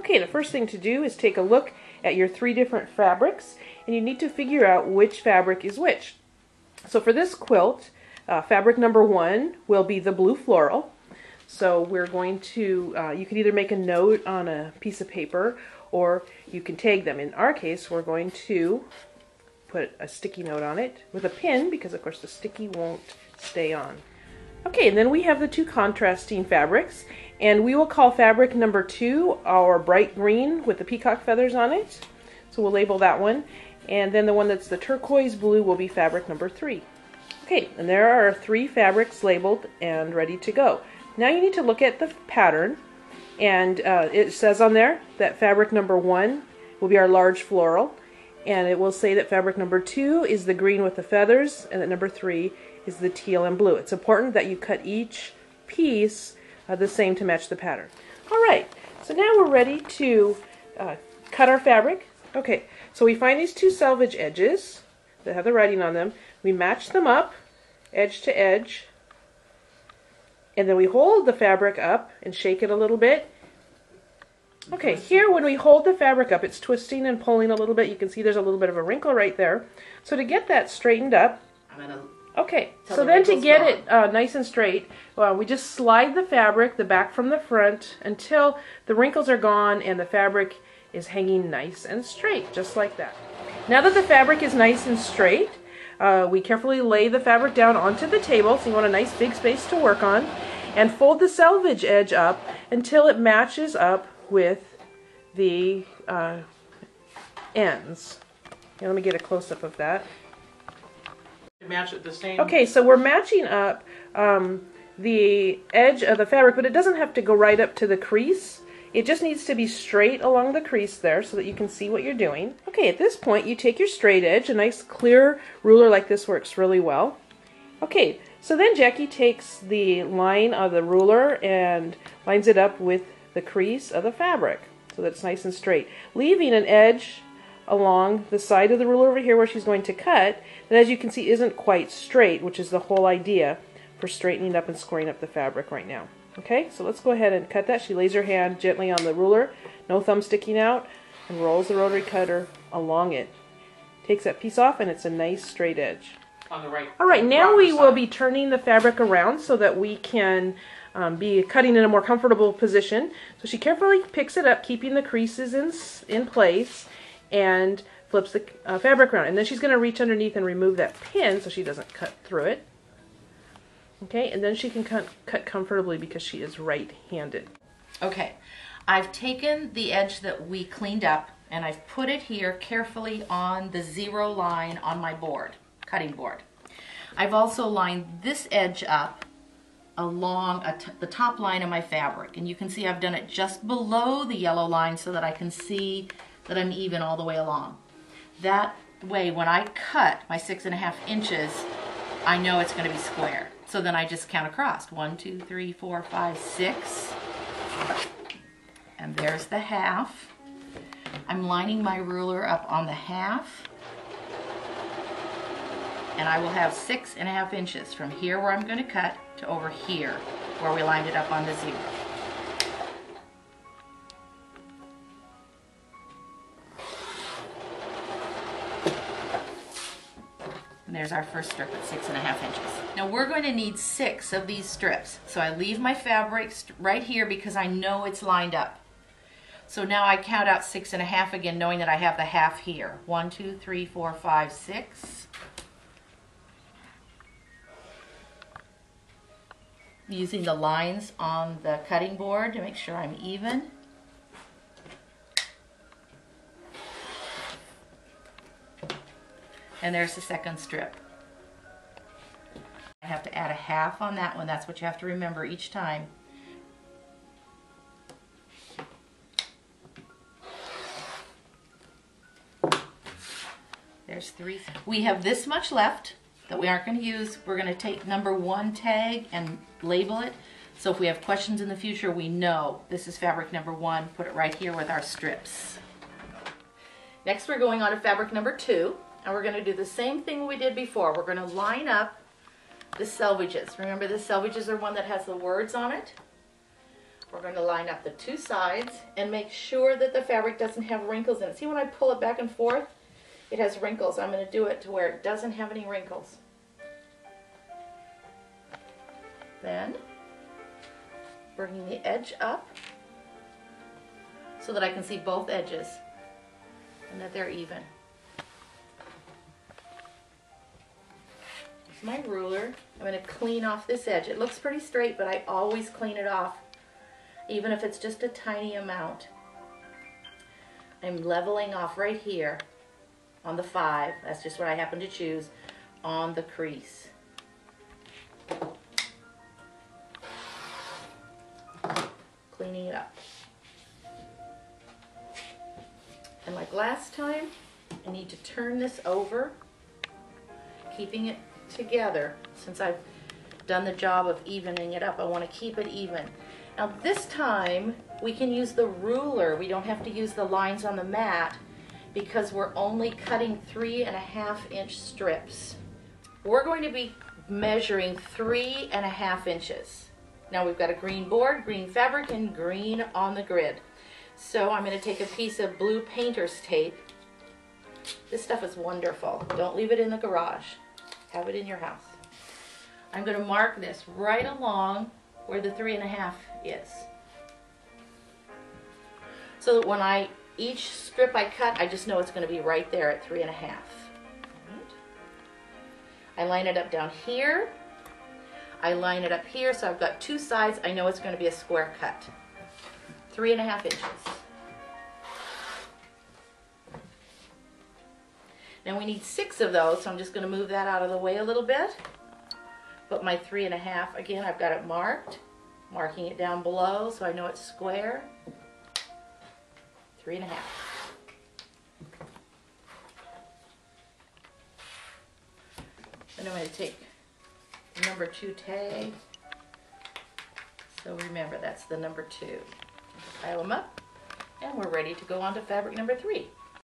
Okay, the first thing to do is take a look at your 3 different fabrics, and you need to figure out which fabric is which. So for this quilt, fabric number 1 will be the blue floral. So we're going to, you can either make a note on a piece of paper or you can tag them. In our case, we're going to put a sticky note on it with a pin because of course the sticky won't stay on. Okay, and then we have the 2 contrasting fabrics, and we will call fabric number 2 our bright green with the peacock feathers on it. So we'll label that one. And then the one that's the turquoise blue will be fabric number 3. Okay, and there are 3 fabrics labeled and ready to go. Now you need to look at the pattern, and it says on there that fabric number 1 will be our large floral, and it will say that fabric number 2 is the green with the feathers, and that number 3 is the teal and blue. It's important that you cut each piece the same to match the pattern. Alright, so now we're ready to cut our fabric. Okay, so we find these 2 selvage edges that have the writing on them. We match them up, edge to edge, and then we hold the fabric up and shake it a little bit. Okay, here when we hold the fabric up, it's twisting and pulling a little bit. You can see there's a little bit of a wrinkle right there. So to get that straightened up, okay, so then to get it nice and straight, we just slide the fabric, the back from the front, until the wrinkles are gone and the fabric is hanging nice and straight, just like that. Now that the fabric is nice and straight, we carefully lay the fabric down onto the table, so you want a nice big space to work on, and fold the selvage edge up until it matches up with the ends. Here, let me get a close-up of that. Match it the same. Okay, so we're matching up the edge of the fabric, but it doesn't have to go right up to the crease. It just needs to be straight along the crease there so that you can see what you're doing. Okay, at this point you take your straight edge. A nice clear ruler like this works really well. Okay, so then Jackie takes the line of the ruler and lines it up with the crease of the fabric so that it's nice and straight, leaving an edge along the side of the ruler over here where she's going to cut that, as you can see, isn't quite straight, which is the whole idea for straightening up and scoring up the fabric right now. Okay, so let's go ahead and cut that. She lays her hand gently on the ruler, no thumb sticking out, and rolls the rotary cutter along it. Takes that piece off and it's a nice straight edge. On the right. Alright, now we will be turning the fabric around so that we can be cutting in a more comfortable position. So she carefully picks it up, keeping the creases in place, and flips the fabric around. And then she's going to reach underneath and remove that pin so she doesn't cut through it. Okay, and then she can cut comfortably because she is right-handed. Okay, I've taken the edge that we cleaned up and I've put it here carefully on the 0 line on my board, cutting board. I've also lined this edge up along the top line of my fabric, and you can see I've done it just below the yellow line so that I can see that I'm even all the way along. That way when I cut my 6.5 inches, I know it's going to be square. So then I just count across. 1, 2, 3, 4, 5, 6. And there's the half. I'm lining my ruler up on the half. And I will have 6.5 inches from here where I'm going to cut to over here where we lined it up on the 0. And there's our first strip at 6.5 inches. Now we're going to need 6 of these strips. So I leave my fabric right here because I know it's lined up. So now I count out 6.5 again, knowing that I have the half here. 1, 2, 3, 4, 5, 6. Using the lines on the cutting board to make sure I'm even. And there's the second strip. I have to add a half on that one. That's what you have to remember each time. There's 3. We have this much left that we aren't going to use. We're going to take number 1 tag and label it. So if we have questions in the future, we know this is fabric number 1. Put it right here with our strips. Next we're going on to fabric number 2. And we're going to do the same thing we did before. We're going to line up the selvages. Remember, the selvages are one that has the words on it. We're going to line up the two sides and make sure that the fabric doesn't have wrinkles in it. See, when I pull it back and forth, it has wrinkles. I'm going to do it to where it doesn't have any wrinkles. Then, bringing the edge up so that I can see both edges and that they're even. Here's my ruler. I'm going to clean off this edge. It looks pretty straight, but I always clean it off, even if it's just a tiny amount. I'm leveling off right here on the 5. That's just what I happen to choose on the crease. Cleaning it up. And like last time, I need to turn this over, keeping it together. Since I've done the job of evening it up, I want to keep it even. Now this time, we can use the ruler. We don't have to use the lines on the mat because we're only cutting 3.5-inch strips. We're going to be measuring 3.5 inches. Now we've got a green board, green fabric, and green on the grid. So I'm going to take a piece of blue painter's tape. This stuff is wonderful. Don't leave it in the garage. Have it in your house. I'm going to mark this right along where the 3.5 is. So that when each strip I cut, I just know it's going to be right there at 3.5. Right. I line it up down here. I line it up here, so I've got two sides. I know it's going to be a square cut. 3.5 inches. Now we need 6 of those, so I'm just going to move that out of the way a little bit. But my 3.5, again, I've got it marked. Marking it down below so I know it's square. 3.5. Then I'm going to take the number 2 tag. So remember, that's the number 2. Pile them up, and we're ready to go on to fabric number 3.